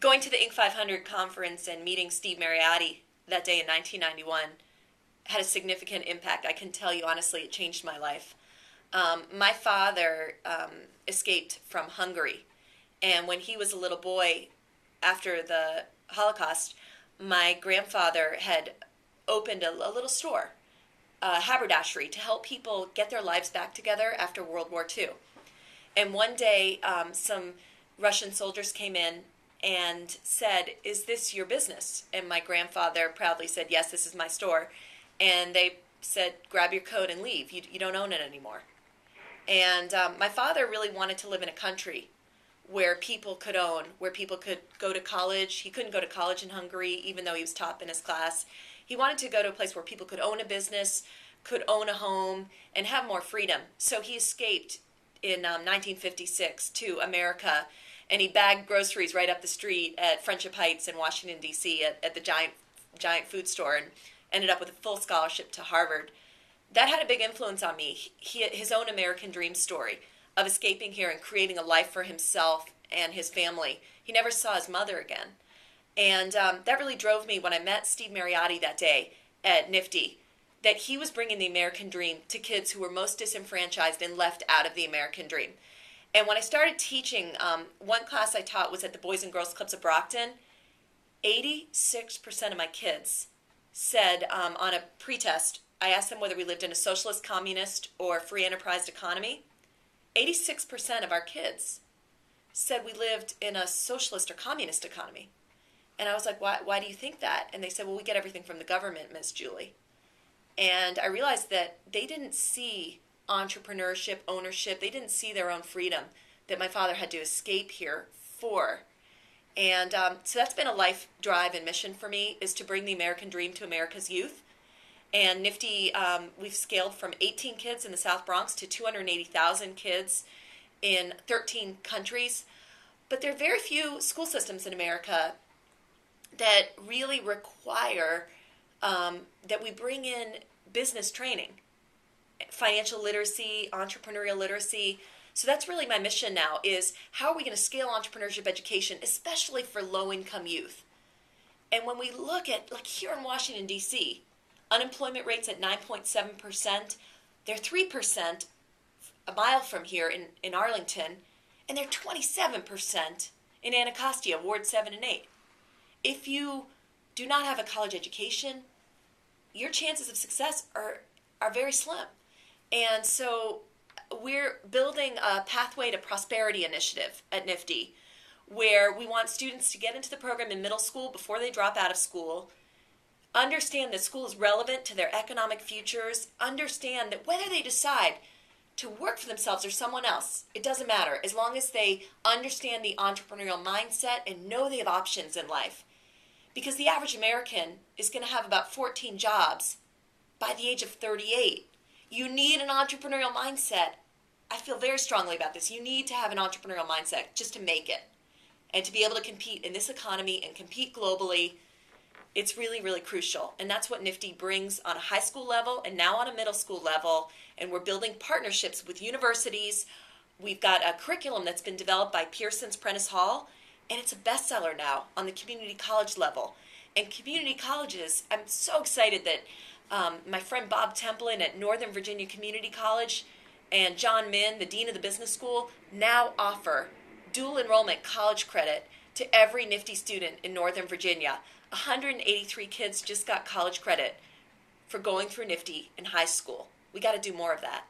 Going to the Inc. 500 conference and meeting Steve Mariotti that day in 1991 had a significant impact. I can tell you honestly, it changed my life. My father escaped from Hungary, and when he was a little boy, after the Holocaust, my grandfather had opened a little store, a haberdashery, to help people get their lives back together after World War II. And one day, some Russian soldiers came in and said, "Is this your business?" And my grandfather proudly said, "Yes, this is my store." And they said, "Grab your coat and leave. You don't own it anymore." And my father really wanted to live in a country where people could own, where people could go to college. He couldn't go to college in Hungary, even though he was top in his class. He wanted to go to a place where people could own a business, could own a home, and have more freedom. So he escaped in 1956 to America, and he bagged groceries right up the street at Friendship Heights in Washington, D.C. at the giant food store, and ended up with a full scholarship to Harvard. That had a big influence on me. His own American dream story of escaping here and creating a life for himself and his family. He never saw his mother again. And that really drove me when I met Steve Mariotti that day at NIFTY, that he was bringing the American dream to kids who were most disenfranchised and left out of the American dream. And when I started teaching, one class I taught was at the Boys and Girls Clubs of Brockton. 86% of my kids said on a pretest, I asked them whether we lived in a socialist, communist, or free enterprise economy. 86% of our kids said we lived in a socialist or communist economy. And I was like, why do you think that? And they said, well, we get everything from the government, Miss Julie. And I realized that they didn't see entrepreneurship, ownership. They didn't see their own freedom that my father had to escape here for. And so that's been a life drive and mission for me, is to bring the American dream to America's youth. And NIFTY, we've scaled from 18 kids in the South Bronx to 280,000 kids in 13 countries. But there are very few school systems in America that really require that we bring in business training, financial literacy, entrepreneurial literacy. So that's really my mission now, is how are we going to scale entrepreneurship education, especially for low-income youth? And when we look at, like here in Washington, D.C., unemployment rates at 9.7%, they're 3% a mile from here in Arlington, and they're 27% in Anacostia, Ward 7 and 8. If you do not have a college education, your chances of success are very slim. And so we're building a Pathway to Prosperity initiative at NIFTY, where we want students to get into the program in middle school before they drop out of school, understand that school is relevant to their economic futures, understand that whether they decide to work for themselves or someone else, it doesn't matter, as long as they understand the entrepreneurial mindset and know they have options in life. Because the average American is going to have about 14 jobs by the age of 38. You need an entrepreneurial mindset. I feel very strongly about this. You need to have an entrepreneurial mindset just to make it. And to be able to compete in this economy and compete globally, it's really, really crucial. And that's what NIFTY brings on a high school level and now on a middle school level. And we're building partnerships with universities. We've got a curriculum that's been developed by Pearson's Prentice Hall, and it's a bestseller now on the community college level. And community colleges, I'm so excited that my friend Bob Templin at Northern Virginia Community College and John Min, the dean of the business school, now offer dual enrollment college credit to every NIFTY student in Northern Virginia. 183 kids just got college credit for going through NIFTY in high school. We got to do more of that.